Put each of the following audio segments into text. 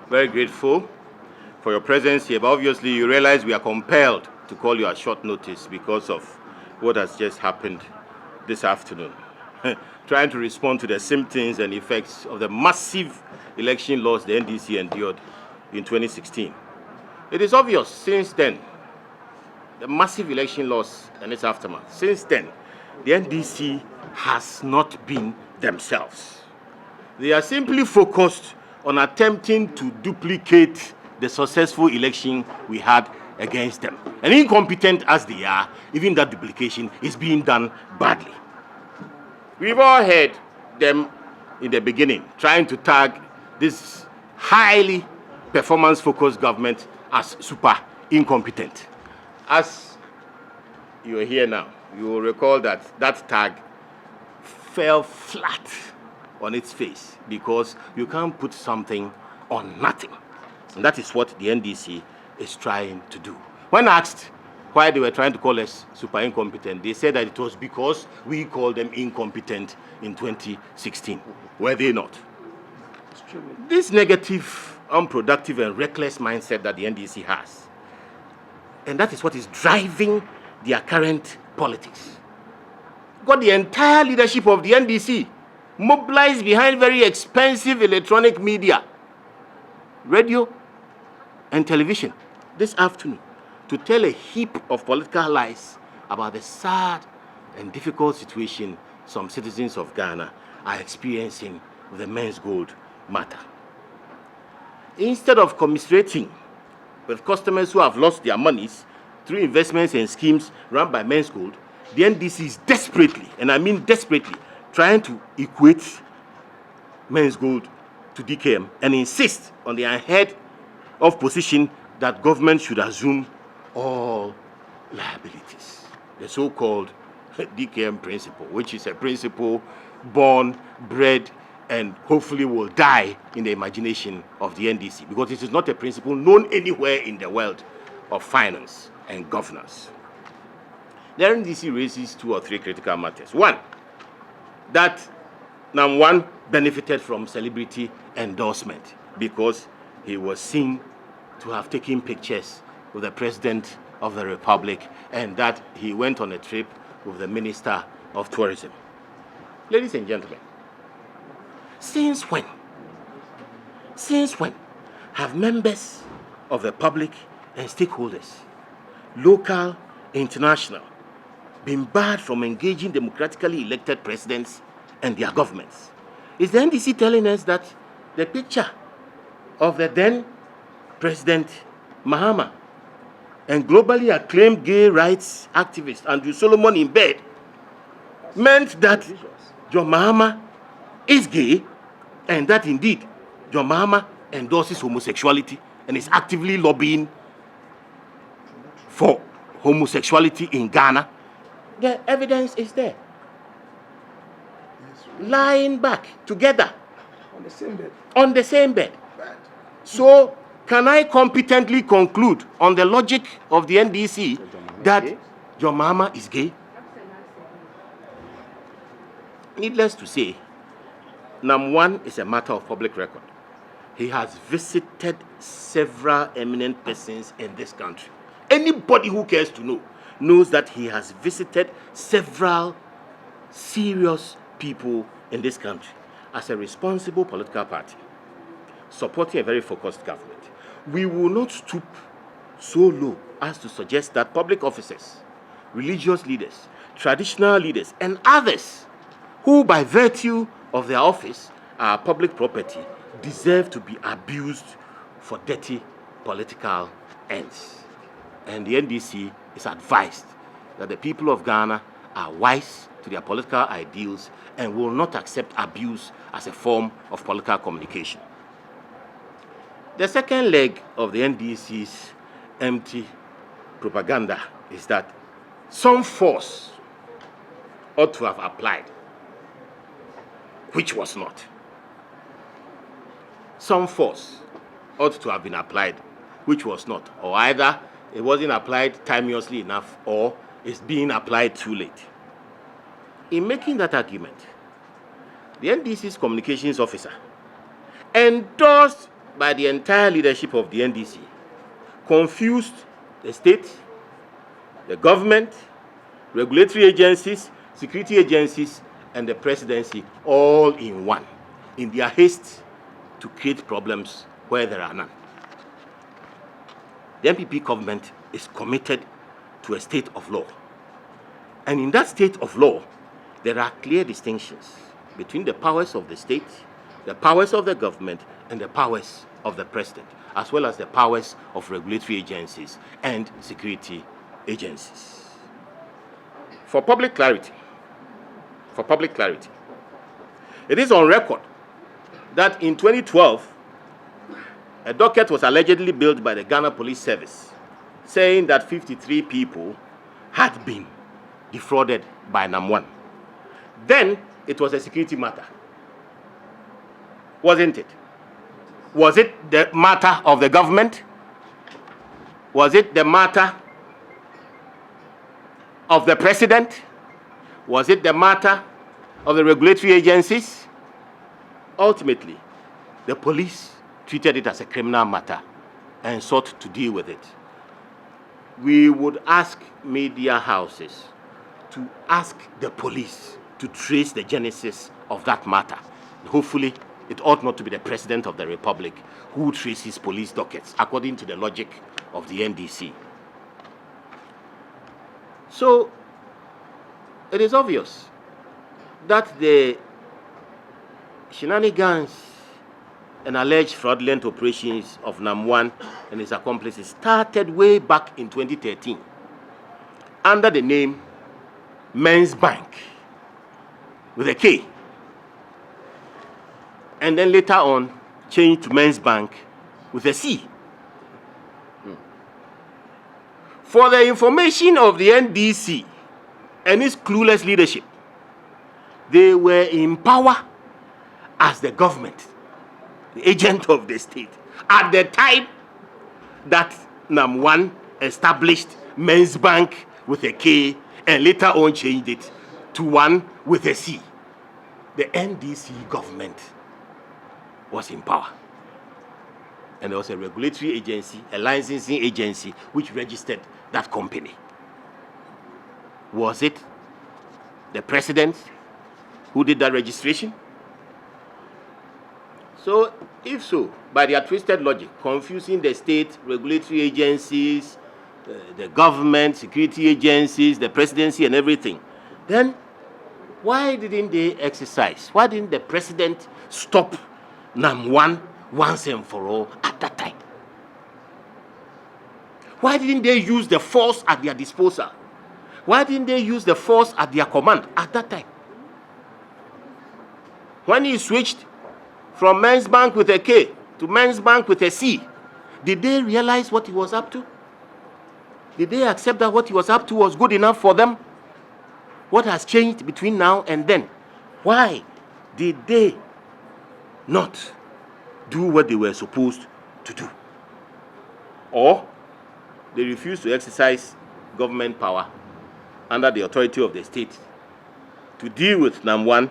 very grateful for your presence here, but obviously you realize we are compelled to call you at short notice because of what has just happened this afternoon. Trying to respond to the symptoms and effects of the massive election loss the NDC endured in 2016. It is obvious since then, the massive election loss and its aftermath, since then, the NDC has not been themselves. They are simply focused on attempting to duplicate the successful election we had against them. And incompetent as they are, even that duplication is being done badly. We've all heard them in the beginning trying to tag this highly performance-focused government as super incompetent. As you are here now, you will recall that that tag fell flat on its face because you can't put something on nothing. And that is what the NDC is trying to do. When asked why they were trying to call us super incompetent, they said that it was because we called them incompetent in 2016. Were they not? This negative, unproductive, and reckless mindset that the NDC has, and that is what is driving their current politics. Got the entire leadership of the NDC mobilized behind very expensive electronic media, radio and television this afternoon to tell a heap of political lies about the sad and difficult situation some citizens of Ghana are experiencing with the Menzgold matter. Instead of commiserating with customers who have lost their monies through investments and schemes run by Menzgold, the NDC is desperately, and I mean desperately, trying to equate Menzgold to DKM and insist on the unheard of position that government should assume all liabilities. The so-called DKM principle, which is a principle born, bred, and hopefully will die in the imagination of the NDC, because it is not a principle known anywhere in the world of finance and governance. The NDC raises 2 or 3 critical matters. One, that number one benefited from celebrity endorsement because he was seen to have taken pictures with the President of the Republic and that he went on a trip with the Minister of Tourism. Ladies and gentlemen, since when have members of the public and stakeholders, local, international, been barred from engaging democratically elected presidents and their governments? Is the NDC telling us that the picture of the then President Mahama and globally acclaimed gay rights activist Andrew Solomon in bed meant that John Mahama is gay and that indeed John Mahama endorses homosexuality and is actively lobbying for homosexuality in Ghana? The evidence is there. Lying back together on the same bed. So can I competently conclude on the logic of the NDC that John Mahama is gay? Needless to say, number one is a matter of public record. He has visited several eminent persons in this country. Anybody who cares to know knows that he has visited several serious people in this country as a responsible political party, supporting a very focused government. We will not stoop so low as to suggest that public officers, religious leaders, traditional leaders, and others who by virtue of their office are public property deserve to be abused for dirty political ends. And the NDC is advised that the people of Ghana are wise to their political ideals and will not accept abuse as a form of political communication. The second leg of the NDC's empty propaganda is that some force ought to have applied, which was not. Some force ought to have been applied, which was not. Or either it wasn't applied timeously enough or it's being applied too late. In making that argument, the NDC's communications officer endorsed by the entire leadership of the NDC confused the state, the government, regulatory agencies, security agencies, and the presidency all in one, in their haste to create problems where there are none. The NPP government is committed to a state of law. And in that state of law, there are clear distinctions between the powers of the state, the powers of the government, and the powers of the president, as well as the powers of regulatory agencies and security agencies. For public clarity, it is on record that in 2012, a docket was allegedly built by the Ghana Police Service saying that 53 people had been defrauded by NAM1. Then it was a security matter, wasn't it? Was it the matter of the government? Was it the matter of the president? Was it the matter of the regulatory agencies? Ultimately, the police treated it as a criminal matter and sought to deal with it. We would ask media houses to ask the police to trace the genesis of that matter. Hopefully, it ought not to be the President of the Republic who traces police dockets according to the logic of the NDC. So, it is obvious that the shenanigans and alleged fraudulent operations of NAM1 and his accomplices started way back in 2013 under the name Menzgold with a K, and then later on changed to Menzgold with a C. For the information of the NDC and its clueless leadership, they were in power as the government, the agent of the state, at the time that NAM1 established Menzgold with a K and later on changed it to one with a C. The NDC government was in power. And there was a regulatory agency, a licensing agency, which registered that company. Was it the president who did that registration? So, if so, by their twisted logic, confusing the state, regulatory agencies, the government, security agencies, the presidency and everything, then why didn't they exercise? Why didn't the president stop NAM1 once and for all at that time? Why didn't they use the force at their disposal? Why didn't they use the force at their command at that time? When he switched from Menzgold with a K to Menzgold with a C, did they realize what he was up to? Did they accept that what he was up to was good enough for them? What has changed between now and then? Why did they not do what they were supposed to do? Or they refused to exercise government power under the authority of the state to deal with NAM1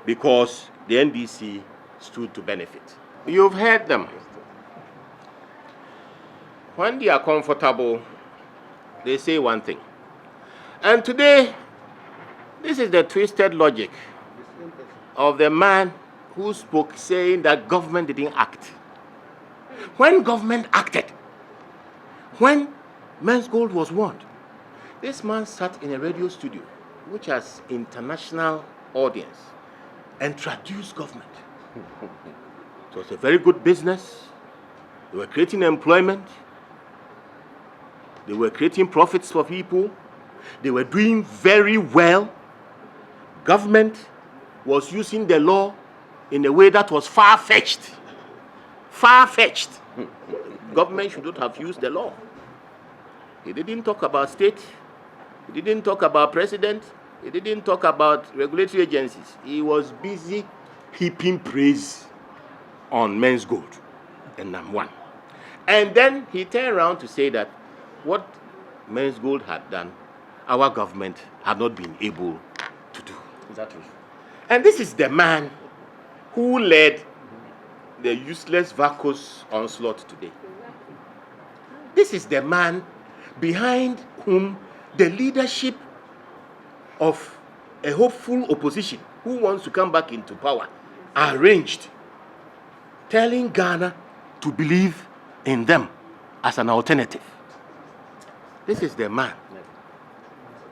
because the NDC stood to benefit. You've heard them. When they are comfortable, they say one thing. And today, this is the twisted logic of the man who spoke saying that government didn't act. When government acted, when Menzgold was warned, this man sat in a radio studio, which has international audience, and traduced government. It was a very good business. They were creating employment. They were creating profits for people. They were doing very well. Government was using the law in a way that was far-fetched. Far-fetched. Government should not have used the law. He didn't talk about state. He didn't talk about president. He didn't talk about regulatory agencies. He was busy heaping praise on Menzgold and NAM1. And then he turned around to say that what Menzgold had done, our government had not been able to do. Exactly. And this is the man who led the useless vacuous onslaught today. This is the man behind whom the leadership of a hopeful opposition who wants to come back into power are arranged, telling Ghana to believe in them as an alternative. This is the man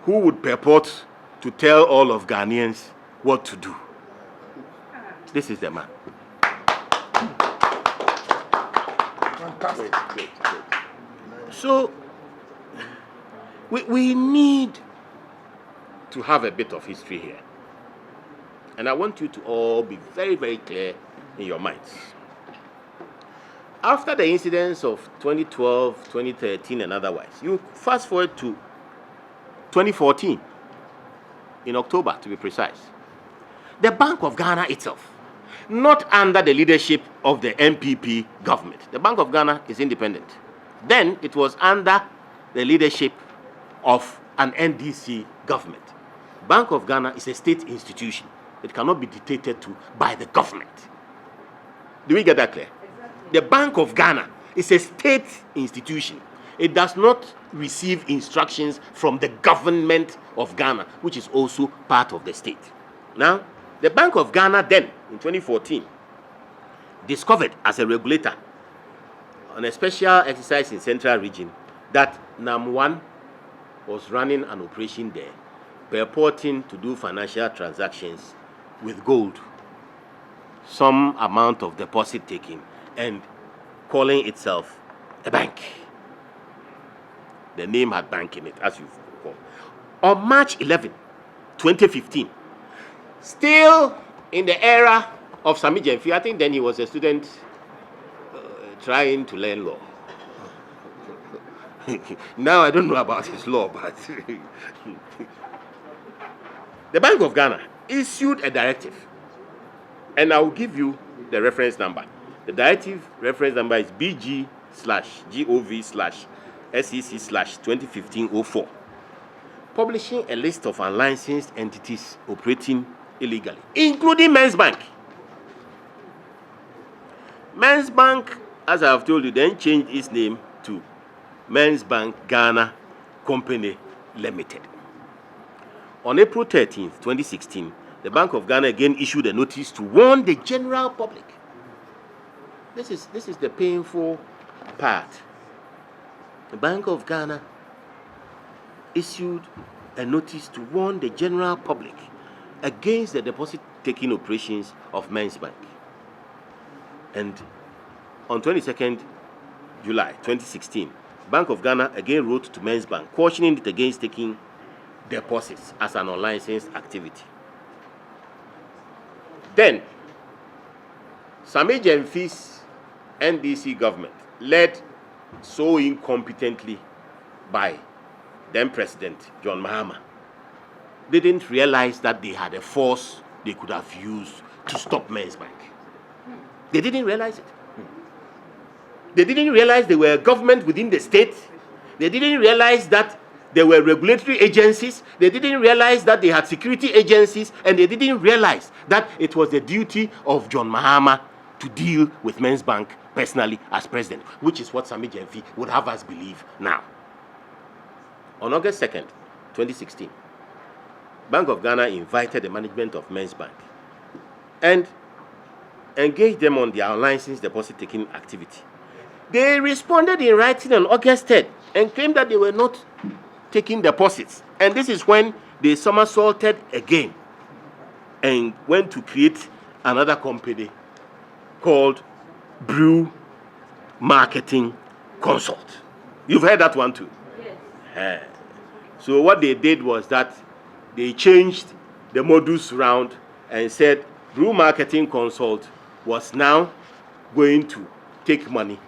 who would purport to tell all of Ghanaians what to do. This is the man. Fantastic. Great. So, we need to have a bit of history here. And I want you to all be very, very clear in your minds. After the incidents of 2012, 2013, and otherwise, you fast forward to 2014, in October to be precise. The Bank of Ghana itself, not under the leadership of the NPP government. The Bank of Ghana is independent. Then it was under the leadership of an NDC government. Bank of Ghana is a state institution. It cannot be dictated to by the government. Do we get that clear? Exactly. The Bank of Ghana is a state institution. It does not receive instructions from the government of Ghana, which is also part of the state. Now, the Bank of Ghana then, in 2014, discovered as a regulator on a special exercise in Central Region that NAM1 was running an operation there, purporting to do financial transactions with gold, some amount of deposit taking, and calling itself a bank. The name had bank in it, as you recall. On March 11, 2015, still in the era of Sami Jemfi, I think then he was a student trying to learn law. Now I don't know about his law, but the Bank of Ghana issued a directive, and I will give you the reference number. The directive reference number is BG/GOV/SEC/2015-04, publishing a list of unlicensed entities operating illegally, including Menzbank. Menzbank, as I have told you, then changed its name to Menzbank Ghana Company Limited. On April 13, 2016, the Bank of Ghana again issued a notice to warn the general public. This is the painful part. The Bank of Ghana issued a notice to warn the general public against the deposit-taking operations of Menzbank. And on 22nd July 2016, Bank of Ghana again wrote to Menzbank, cautioning it against taking deposits as an unlicensed activity. Then, Sami Jemfi's NDC government, led so incompetently by then President John Mahama, didn't realize that they had a force they could have used to stop Menzbank. They didn't realize it. They didn't realize they were a government within the state. They didn't realize that there were regulatory agencies. They didn't realize that they had security agencies. And they didn't realize that it was the duty of John Mahama to deal with Menzbank personally as president, which is what Sami Jemfi would have us believe now. On August 2nd, 2016, Bank of Ghana invited the management of Menzbank and engaged them on their unlicensed deposit-taking activity. They responded in writing on August 3rd and claimed that they were not taking deposits. And this is when they somersaulted again and went to create another company called Brew Marketing Consult. You've heard that one too? Yes. So what they did was that they changed the modus round and said Brew Marketing Consult was now going to take money,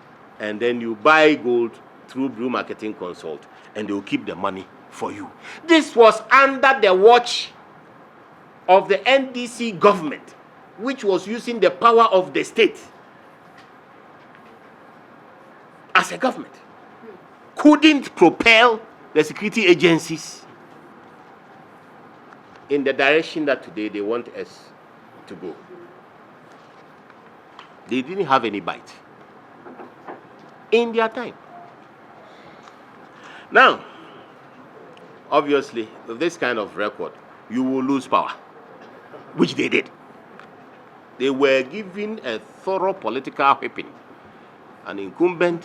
and then you buy gold through Brew Marketing Consult, and they will keep the money for you. This was under the watch of the NDC government, which was using the power of the state as a government, couldn't propel the security agencies in the direction that today they want us to go. They didn't have any bite in their time. Now, obviously, with this kind of record, you will lose power, which they did. They were given a thorough political whipping. An incumbent,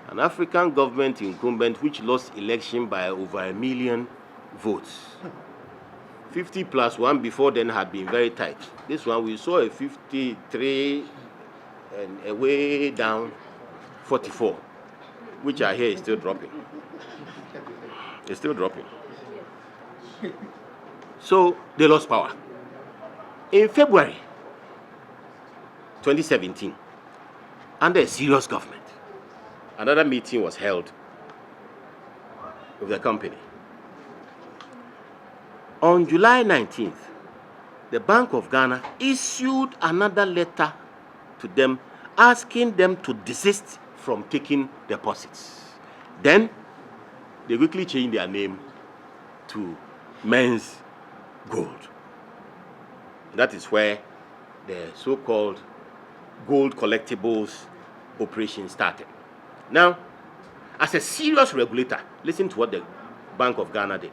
an African government incumbent, which lost election by over 1 million votes. 50 plus 1 before then had been very tight. This one, we saw a 53 and a way down 44, which I hear is still dropping. It's still dropping. So they lost power. In February 2017, under a serious government, another meeting was held with the company. On July 19th, the Bank of Ghana issued another letter to them asking them to desist from taking deposits. Then they quickly changed their name to Menzgold. That is where the so-called gold collectibles operation started. Now, as a serious regulator, listen to what the Bank of Ghana did.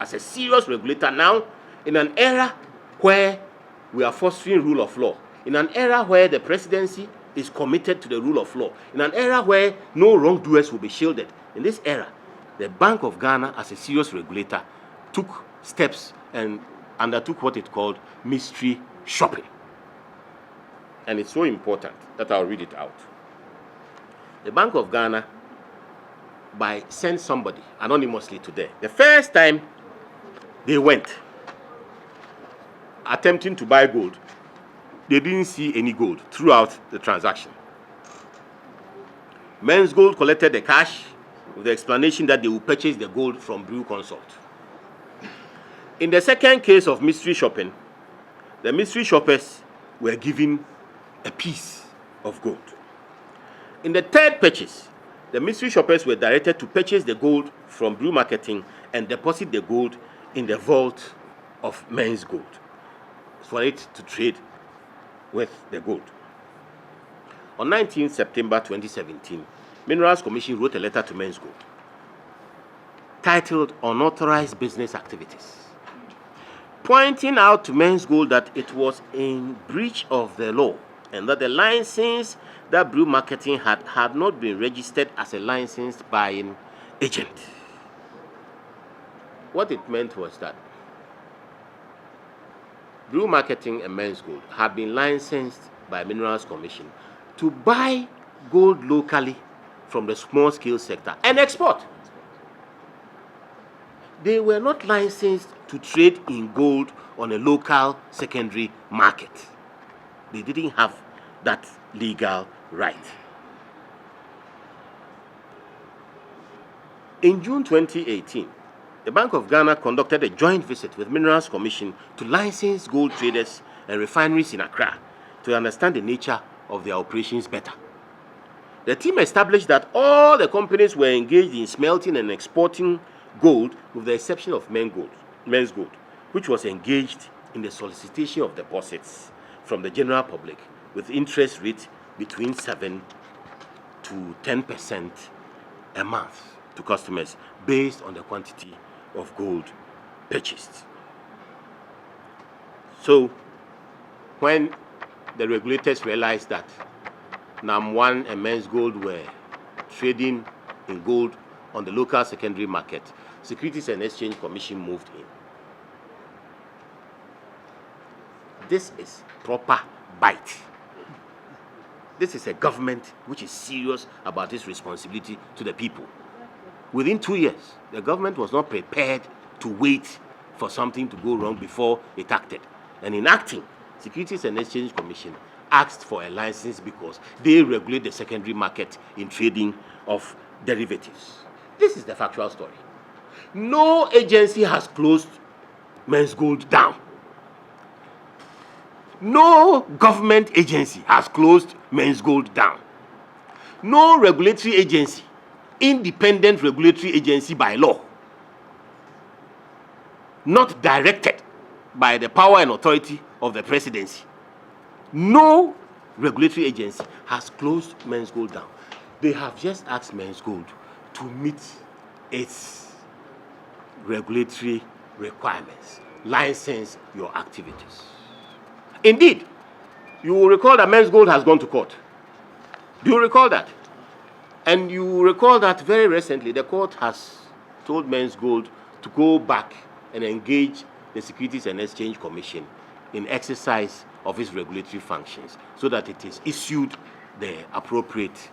As a serious regulator now, in an era where we are fostering rule of law, in an era where the presidency is committed to the rule of law, in an era where no wrongdoers will be shielded, in this era, the Bank of Ghana, as a serious regulator, took steps and undertook what it called mystery shopping. And it's so important that I'll read it out. The Bank of Ghana, by sent somebody anonymously to there. The first time they went, attempting to buy gold, they didn't see any gold throughout the transaction. Menzgold collected the cash with the explanation that they will purchase the gold from Brew Consult. In the second case of mystery shopping, the mystery shoppers were given a piece of gold. In the third purchase, the mystery shoppers were directed to purchase the gold from Brew Marketing and deposit the gold in the vault of Menzgold for it to trade with the gold. On 19 September 2017, Minerals Commission wrote a letter to Menzgold titled Unauthorized Business Activities, pointing out to Menzgold that it was in breach of the law and that the license that Brew Marketing had not been registered as a licensed buying agent. What it meant was that Brew Marketing and Menzgold had been licensed by Minerals Commission to buy gold locally from the small-scale sector and export. They were not licensed to trade in gold on a local secondary market. They didn't have that legal right. In June 2018, the Bank of Ghana conducted a joint visit with Minerals Commission to license gold traders and refineries in Accra to understand the nature of their operations better. The team established that all the companies were engaged in smelting and exporting gold with the exception of Menzgold, which was engaged in the solicitation of deposits from the general public with interest rates between 7 to 10% a month to customers based on the quantity of gold purchased. So, when the regulators realized that NAM1 and Menzgold were trading in gold on the local secondary market, Securities and Exchange Commission moved in. This is proper bite. This is a government which is serious about its responsibility to the people. Within 2 years, the government was not prepared to wait for something to go wrong before it acted. And in acting, Securities and Exchange Commission asked for a license because they regulate the secondary market in trading of derivatives. This is the factual story. No agency has closed Menzgold down. No government agency has closed Menzgold down. No regulatory agency, independent regulatory agency by law, not directed by the power and authority of the presidency. No regulatory agency has closed Menzgold down. They have just asked Menzgold to meet its regulatory requirements, license your activities. Indeed, you will recall that Menzgold has gone to court. Do you recall that? And you recall that very recently the court has told Menzgold to go back and engage the Securities and Exchange Commission in exercise of its regulatory functions so that it is issued the appropriate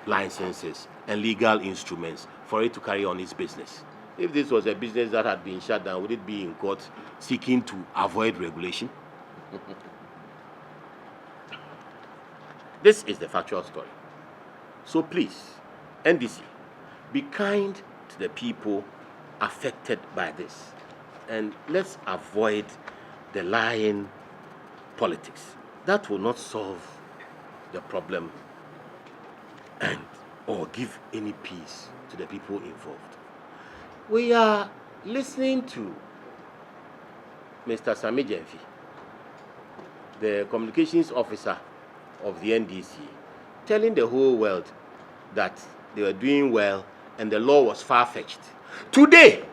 licenses and legal instruments for it to carry on its business. If this was a business that had been shut down, would it be in court seeking to avoid regulation? This is the factual story. So please, NDC, be kind to the people affected by this. And let's avoid the lying politics. That will not solve the problem and or give any peace to the people involved. We are listening to Mr. Sami Jenfi, the communications officer of the NDC, telling the whole world that they were doing well and the law was far-fetched. Today,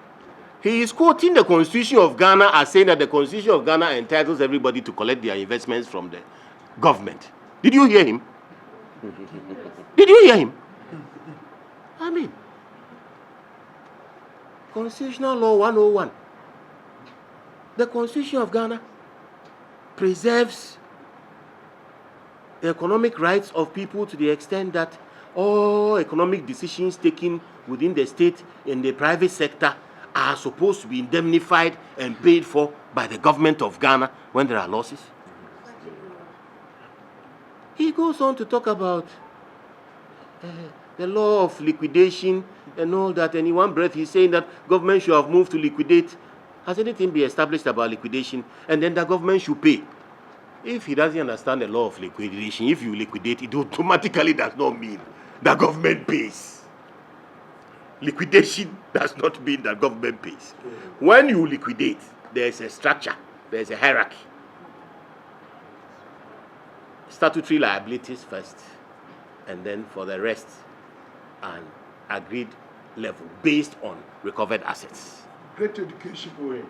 he is quoting the Constitution of Ghana as saying that the Constitution of Ghana entitles everybody to collect their investments from the government. Did you hear him? Did you hear him? I mean, Constitutional Law 101. The Constitution of Ghana preserves the economic rights of people to the extent that all economic decisions taken within the state and the private sector are supposed to be indemnified and paid for by the government of Ghana when there are losses. He goes on to talk about the law of liquidation and all that, and in one breath he's saying that government should have moved to liquidate. Has anything been established about liquidation? And then the government should pay. If he doesn't understand the law of liquidation, if you liquidate, it automatically does not mean the government pays. Liquidation does not mean that government pays. When you liquidate, there's a structure, there's a hierarchy. Statutory liabilities first, and then for the rest, an agreed level based on recovered assets. Great education for it.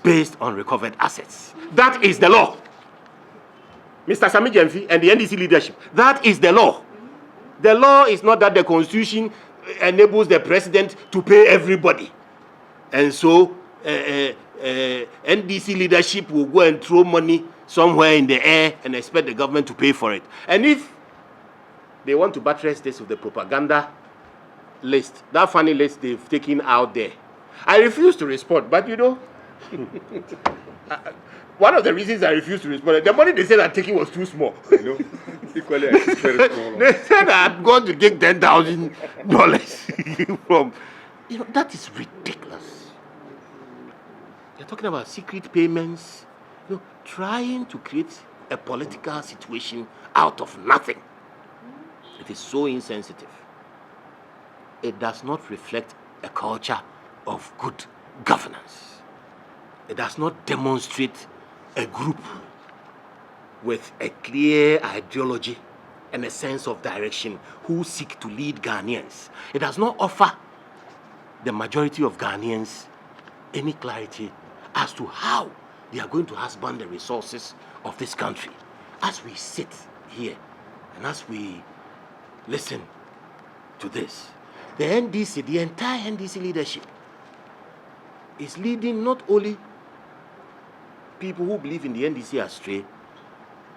Based on recovered assets. That is the law. Mr. Sami Jenfi and the NDC leadership, that is the law. The law is not that the Constitution enables the president to pay everybody. And so, NDC leadership will go and throw money somewhere in the air and expect the government to pay for it. And if they want to buttress this with the propaganda list, that funny list they've taken out there, I refuse to respond, but you know, one of the reasons I refused to respond, the money they said I'm taking was too small. You know? Equally, it's very small. They said I'm going to take $10,000 from, you know, that is ridiculous. They're talking about secret payments, you know, trying to create a political situation out of nothing. It is so insensitive. It does not reflect a culture of good governance. It does not demonstrate a group with a clear ideology and a sense of direction who seek to lead Ghanaians. It does not offer the majority of Ghanaians any clarity as to how they are going to husband the resources of this country. As we sit here and as we listen to this, the NDC, the entire NDC leadership, is leading not only people who believe in the NDC astray,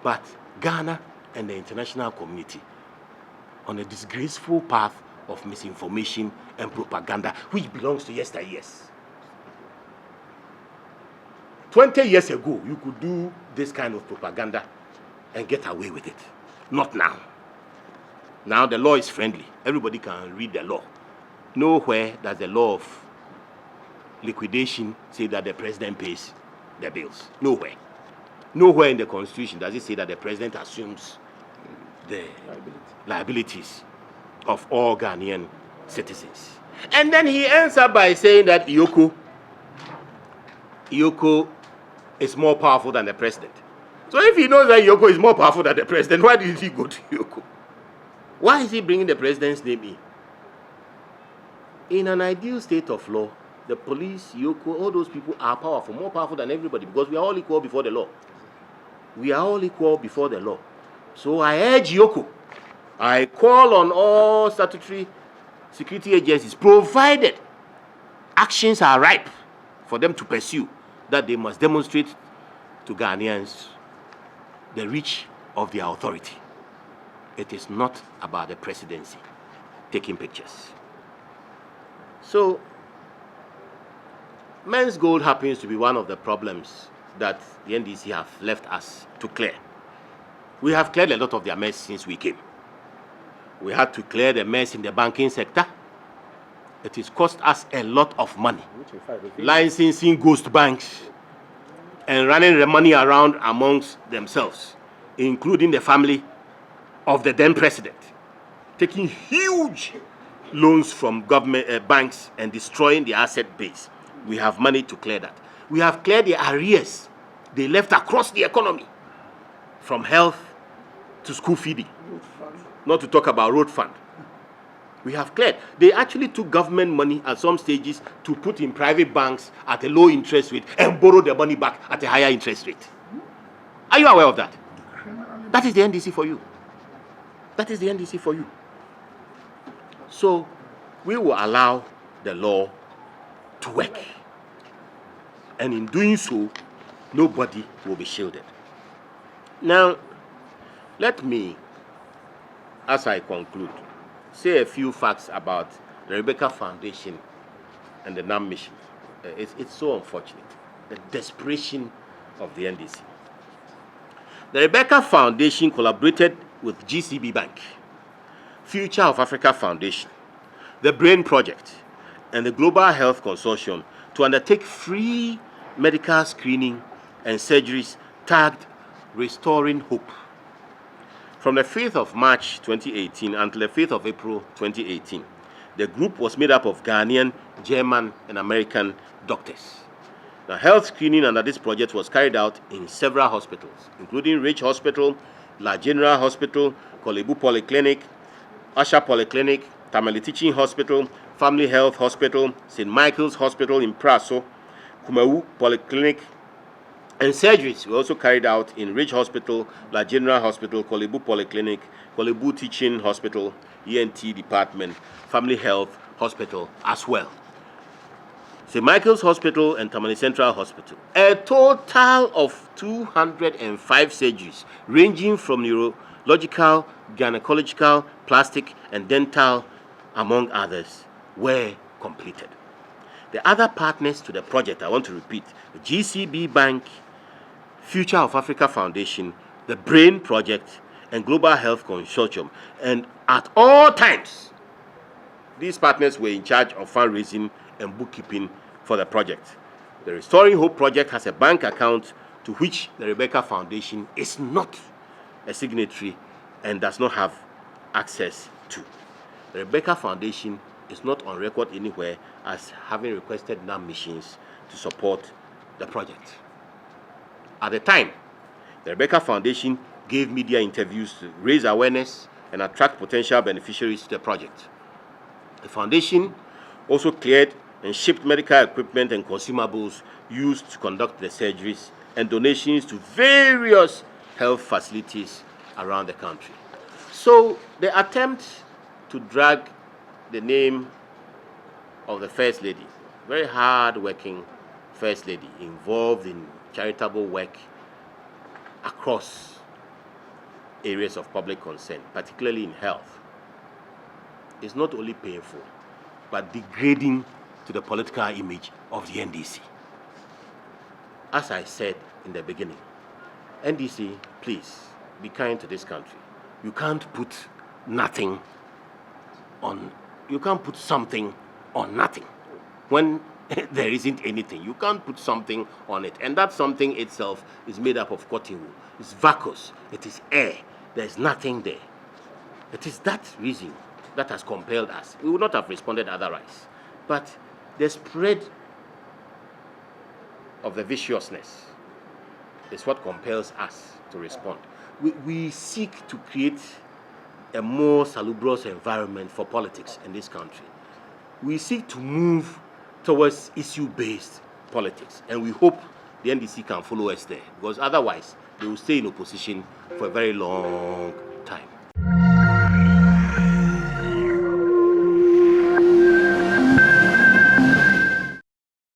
but Ghana and the international community on a disgraceful path of misinformation and propaganda, which belongs to yesteryears. 20 years ago, you could do this kind of propaganda and get away with it. Not now. Now the law is friendly. Everybody can read the law. Nowhere does the law of liquidation say that the president pays the bills. Nowhere. Nowhere in the Constitution does it say that the president assumes the liabilities of all Ghanaian citizens. And then he ends up by saying that Iyoko is more powerful than the president. So if he knows that Yoko is more powerful than the president, why did he go to Yoko? Why is he bringing the president's name in? In an ideal state of law, the police, Yoko, all those people are powerful, more powerful than everybody, because we are all equal before the law. We are all equal before the law. So I urge Yoko, I call on all statutory security agencies, provided actions are ripe for them to pursue, that they must demonstrate to Ghanaians the reach of their authority. It is not about the presidency taking pictures. So, Menzgold happens to be one of the problems that the NDC have left us to clear. We have cleared a lot of their mess since we came. We had to clear the mess in the banking sector. It has cost us a lot of money. Licensing ghost banks and running the money around amongst themselves, including the family of the then president, taking huge loans from government banks and destroying the asset base. We have money to clear that. We have cleared the arrears they left across the economy, from health to school feeding, not to talk about road fund. We have cleared. They actually took government money at some stages to put in private banks at a low interest rate and borrow the money back at a higher interest rate. Are you aware of that? That is the NDC for you. That is the NDC for you. So we will allow the law to work. And in doing so, nobody will be shielded. Now, let me, as I conclude, say a few facts about the Rebecca Foundation and the NAM mission. It's so unfortunate, the desperation of the NDC. The Rebecca Foundation collaborated with GCB Bank, Future of Africa Foundation, the BRAIN Project, and the Global Health Consortium to undertake free medical screening and surgeries tagged Restoring Hope. From the 5th of March 2018 until the 5th of April 2018, the group was made up of Ghanaian, German, and American doctors. The health screening under this project was carried out in several hospitals, including Ridge Hospital, La General Hospital, Kolebu Polyclinic, Asha Polyclinic, Tamale Teaching Hospital, Family Health Hospital, St. Michael's Hospital in Praso, Kumau Polyclinic, and surgeries were also carried out in Ridge Hospital, La General Hospital, Kolebu Polyclinic, Kolebu Teaching Hospital, ENT Department, Family Health Hospital as well. St. Michael's Hospital and Tamale Central Hospital. A total of 205 surgeries, ranging from neurological, gynecological, plastic, and dental, among others, were completed. The other partners to the project, I want to repeat, the GCB Bank, Future of Africa Foundation, the BRAIN Project, and Global Health Consortium. And at all times, these partners were in charge of fundraising and bookkeeping for the project. The Restoring Hope project has a bank account to which the Rebecca Foundation is not a signatory and does not have access to. The Rebecca Foundation is not on record anywhere as having requested NAM missions to support the project. At the time, the Rebecca Foundation gave media interviews to raise awareness and attract potential beneficiaries to the project. The foundation also cleared and shipped medical equipment and consumables used to conduct the surgeries and donations to various health facilities around the country. So the attempt to drag the name of the First Lady, very hard-working First Lady, involved in charitable work across areas of public concern, particularly in health, is not only painful, but degrading to the political image of the NDC. As I said in the beginning, NDC, please be kind to this country. You can't put nothing on, you can't put something on nothing. When there isn't anything, you can't put something on it. And that something itself is made up of cotton wool. It's vacuous, it is air, there's nothing there. It is that reason that has compelled us. We would not have responded otherwise. But the spread of the viciousness It's what compels us to respond. We seek to create a more salubrious environment for politics in this country. We seek to move towards issue-based politics, and we hope the NDC can follow us there, because otherwise they will stay in opposition for a very long